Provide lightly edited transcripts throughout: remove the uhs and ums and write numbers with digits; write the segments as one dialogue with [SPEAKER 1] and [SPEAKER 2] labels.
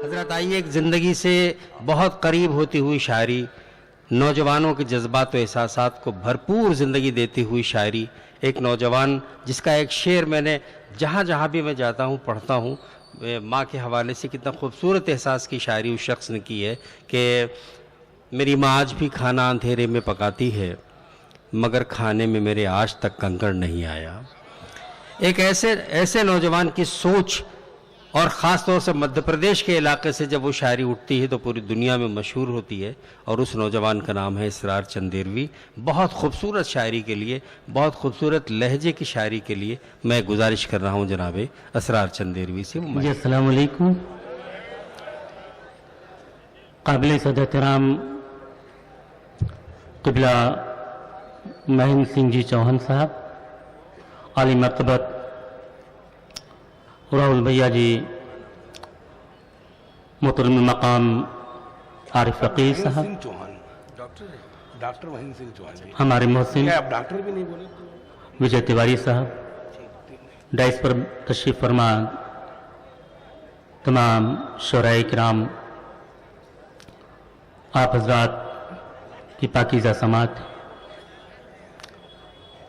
[SPEAKER 1] हजरत आइए एक ज़िंदगी से बहुत करीब होती हुई शायरी, नौजवानों के जज्बात व एहसासात को भरपूर ज़िंदगी देती हुई शायरी। एक नौजवान जिसका एक शेर मैंने जहाँ जहाँ भी मैं जाता हूँ पढ़ता हूँ, माँ के हवाले से कितना खूबसूरत एहसास की शायरी उस शख्स ने की है कि मेरी माँ आज भी खाना अंधेरे में पकाती है, मगर खाने में मेरे आज तक कंकड़ नहीं आया। एक ऐसे नौजवान की सोच, और ख़ास तौर से मध्य प्रदेश के इलाके से जब वो शायरी उठती है तो पूरी दुनिया में मशहूर होती है। और उस नौजवान का नाम है इसरार चंदेरवी। बहुत खूबसूरत शायरी के लिए, बहुत खूबसूरत लहजे की शायरी के लिए मैं गुजारिश कर रहा हूँ जनाब इसरार चंदेरवी से।
[SPEAKER 2] जी अस्सलाम वालेकुम। काबिल सदर-ए-एहतराम क़िबला महेंद्र सिंह जी चौहान साहब, आली मरतबत राहुल भैया जी, मोहतरम मकाम आरिफ फ़कीह साहब,
[SPEAKER 3] डॉक्टर महेंद्र सिंह चौहान जी,
[SPEAKER 2] हमारे मोहसिन
[SPEAKER 3] आप डॉक्टर भी नहीं बोले,
[SPEAKER 2] विजय तिवारी साहब, डाइस पर तशरीफ़ फरमा तमाम शोराए किराम, आप हजरात की पाकीज़ा समात।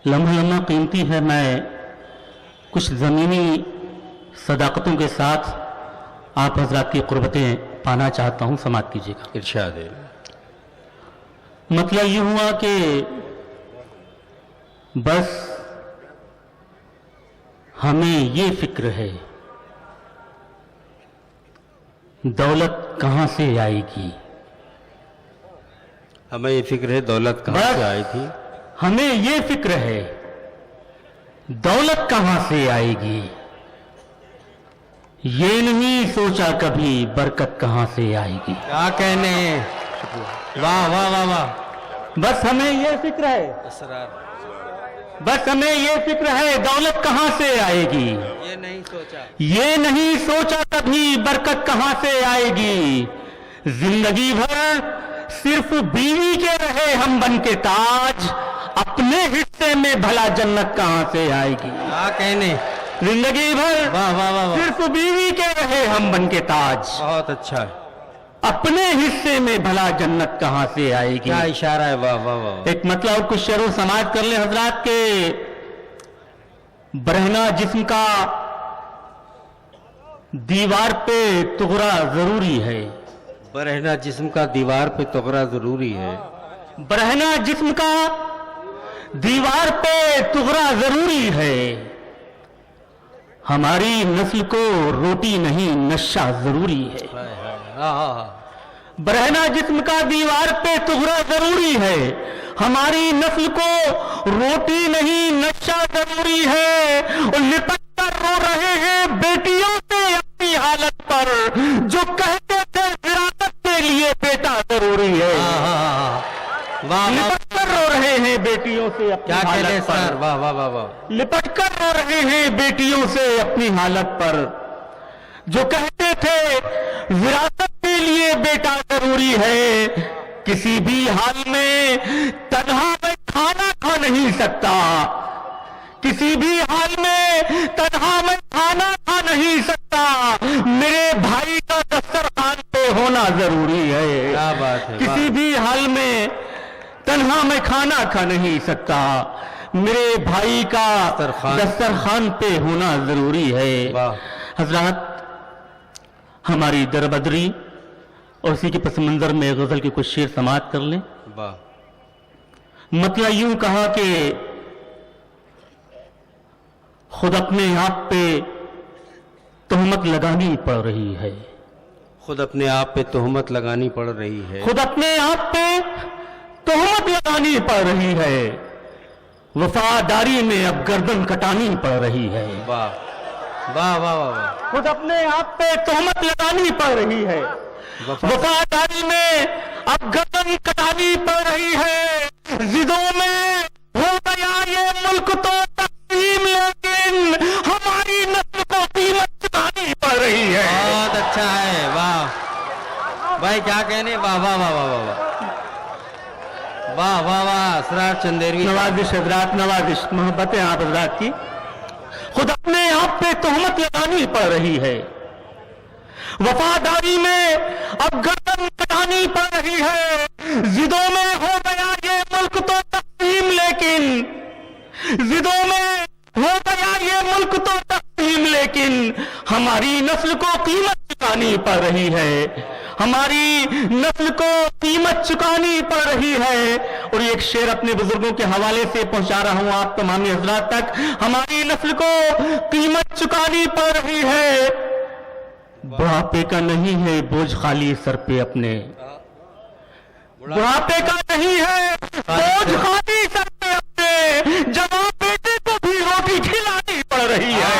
[SPEAKER 2] लम्हा कीमती है, मैं कुछ ज़मीनी सदाकतों के साथ आप हजरात की क़ुर्बतें पाना चाहता हूँ, समात कीजिएगा।
[SPEAKER 1] इरशाद है।
[SPEAKER 2] मतलब ये हुआ कि बस हमें ये फिक्र है दौलत कहाँ से आएगी।
[SPEAKER 1] हमें ये फिक्र है दौलत कहाँ से आई थी।
[SPEAKER 2] हमें ये फिक्र है दौलत कहाँ से आएगी। ये नहीं सोचा कभी बरकत कहाँ से आएगी।
[SPEAKER 1] क्या कहने, वाह वाह वाह वाह।
[SPEAKER 2] बस हमें ये फिक्र है, बस हमें ये फिक्र है दौलत कहाँ से आएगी।
[SPEAKER 1] ये नहीं सोचा,
[SPEAKER 2] ये नहीं सोचा कभी बरकत कहाँ से आएगी। जिंदगी भर सिर्फ बीवी के रहे हम बन के ताज, अपने हिस्से में भला जन्नत कहाँ से आएगी।
[SPEAKER 1] क्या कहने,
[SPEAKER 2] जिंदगी भर
[SPEAKER 1] वाह वाह वाह वाह।
[SPEAKER 2] सिर्फ बीवी के रहे हम बन के ताज,
[SPEAKER 1] बहुत अच्छा है,
[SPEAKER 2] अपने हिस्से में भला जन्नत कहाँ से आएगी।
[SPEAKER 1] क्या इशारा है, वाह वाह वाह।
[SPEAKER 2] एक मतलब और कुछ शेरों समाज कर ले हजरात के। बरहना जिस्म का दीवार पे तुगरा जरूरी है।
[SPEAKER 1] बरहना जिस्म का दीवार पे तुगरा जरूरी है।
[SPEAKER 2] बरहना जिस्म का दीवार पे तुगरा जरूरी है। हमारी नस्ल को रोटी नहीं नशा जरूरी है। बरहना जिस्म का दीवार पे तुगरा जरूरी है। हमारी नस्ल को रोटी नहीं नशा जरूरी है। और लिपट कर रो रहे हैं बेटियों से अपनी हालत पर, जो कहते थे विरासत के लिए बेटा जरूरी है।
[SPEAKER 1] वाह,
[SPEAKER 2] लिपट कर रो रहे हैं बेटियों से अपनी
[SPEAKER 1] क्या कहते
[SPEAKER 2] हालत
[SPEAKER 1] सर,
[SPEAKER 2] पर।
[SPEAKER 1] वाह वाह वाह वाह।
[SPEAKER 2] लिपट कर रो रहे हैं बेटियों से अपनी हालत पर, जो कहते थे विरासत के लिए बेटा जरूरी है। किसी भी हाल में तन्हा मैं खाना खा नहीं सकता। किसी भी हाल में तन्हा मैं खाना खा नहीं सकता। मेरे भाई का दस्तरखान पे होना जरूरी है।
[SPEAKER 1] क्या बात है,
[SPEAKER 2] किसी भी हाल में तन्हा मैं खाना खा नहीं सकता। मेरे भाई का दस्तरखान पे होना जरूरी है। हजरात, हमारी दरबदरी और इसी के पस मंजर में गजल के कुछ शेर समात कर लें। मतलब यूं कहा कि खुद अपने आप पे तोहमत लगानी पड़ रही है।
[SPEAKER 1] खुद अपने आप पे तोहमत लगानी पड़ रही है।
[SPEAKER 2] खुद अपने आप पे तोहमत लगानी पड़ रही है। वफादारी में अब गर्दन कटानी पड़ रही है।
[SPEAKER 1] वाह वाह वाह वाह।
[SPEAKER 2] खुद अपने आप पे तोहमत लगानी पड़ रही है। वफादारी में अब गर्दन कटानी पड़ रही है। जिदों में हो गया ये मुल्क तो तकसीम, लेकिन हमारी नस्ल को कीमत चुकानी पड़ रही है।
[SPEAKER 1] बहुत अच्छा है, वाह भाई, क्या कहने, वाह वाह वाह वाह वाह वाह वाह वाह। इसरार चंदेरवी,
[SPEAKER 2] नवाजिश हजरात, नवाजिश, मोहब्बतें आप हजरात की। खुद अपने आप पे तोहमत लगानी पड़ रही है। वफादारी में अब गर्दन कटानी पड़ रही है। जिदों में हो गया ये मुल्क तो तक़सीम, लेकिन जिदों में हो गया ये मुल्क तो तक़सीम, लेकिन हमारी नस्ल को कीमत चुकानी पड़ रही है, हमारी नस्ल को कीमत चुकानी पड़ रही है। और एक शेर अपने बुजुर्गों के हवाले से पहुंचा रहा हूं आप तमामी हजरात तक। हमारी नस्ल को कीमत चुकानी पड़ रही है, बुढ़ापे का नहीं है बोझ खाली सर पे अपने, बुढ़ापे का नहीं है बोझ खाली सर पे अपने, जवान बेटे को भी रोटी खिलानी पड़ रही है।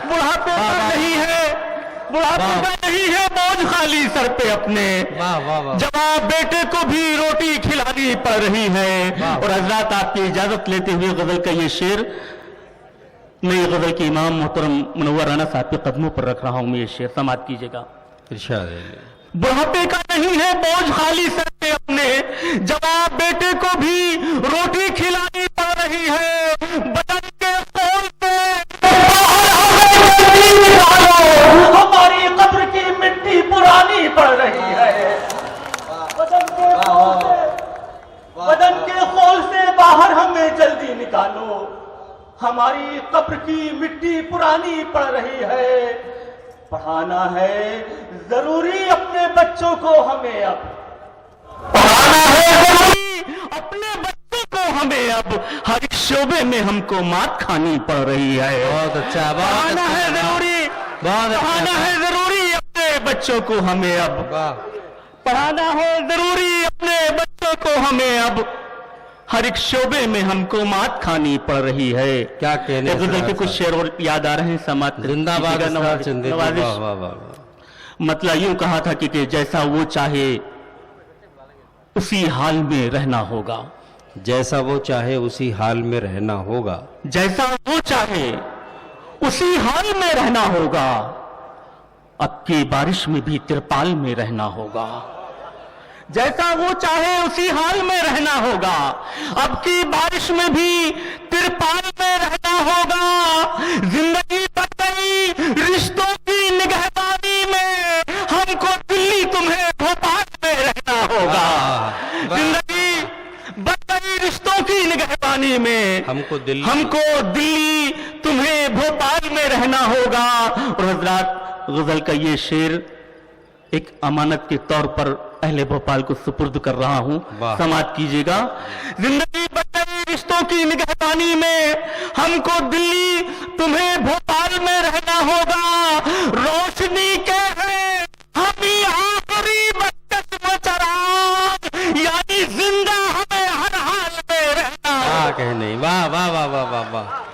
[SPEAKER 2] बुढ़ापे का नहीं है, बुढ़ापे का नहीं है बोझ खाली सर पे अपने, जवान बेटे को भी रोटी खिलानी पड़ रही है। और हजरात आपकी इजाजत लेते हुए गजल का ये शेर नई गजल के इमाम मोहतरम मुनव्वर राना साहब के कदमों पर रख रहा हूं मैं, ये शेर समात कीजिएगा। बुढ़ापे का नहीं है बोझ खाली सर पे अपने, जवाब बेटे को भी रोटी खिलानी पड़ रही है। बदन के खोल पे हमारी कब्र की मिट्टी पुरानी पड़ रही है। बदन के खोल से बाहर हमें जल्दी निकालो, हमारी कब्र की मिट्टी पुरानी पड़ रही है। पढ़ाना है जरूरी अपने बच्चों को हमें अब, पढ़ाना है जरूरी अपने बच्चों को हमें अब, हर एक शोबे में हमको मात खानी पड़ रही है।
[SPEAKER 1] बहुत अच्छा,
[SPEAKER 2] पढ़ाना है जरूरी, पढ़ाना है जरूरी अपने बच्चों को हमें अब, पढ़ाना है जरूरी अपने बच्चों को हमें अब, हर एक शोबे में हमको मात खानी पड़ रही है।
[SPEAKER 1] क्या कहने
[SPEAKER 2] गजल के कुछ शेर और याद आ रहे हैं समात।
[SPEAKER 1] जिंदाबाद
[SPEAKER 2] नवाजिश। मतलब यूं कहा था कि जैसा वो चाहे उसी हाल में रहना होगा,
[SPEAKER 1] जैसा वो चाहे उसी हाल में रहना होगा,
[SPEAKER 2] जैसा वो चाहे उसी हाल में रहना होगा, अब की बारिश में भी तिरपाल में रहना होगा, जैसा वो चाहे उसी हाल में रहना होगा, अब की बारिश में भी तिरपाल में रहना होगा। जिंदगी बच गई रिश्तों की निगहबानी में, हमको दिल्ली तुम्हें भोपाल में रहना होगा। जिंदगी बच गई रिश्तों की निगहबानी में, हमको दिल्ली तुम्हें भोपाल में रहना होगा। और हजरात गजल का ये शेर एक अमानत के तौर पर अहले भोपाल को सुपुर्द कर रहा हूं, समात कीजिएगा। जिंदगी बच गई रिश्तों की निगहबानी में, हमको दिल्ली तुम्हें भोपाल में रहना होगा। रोशनी के हैं हम ही आखिरी बदचश्म चराग, यानी जिंदा हमें हर हाल में रहना।
[SPEAKER 1] वाह कहने, वाह वाह वाह वाह वाह वाह।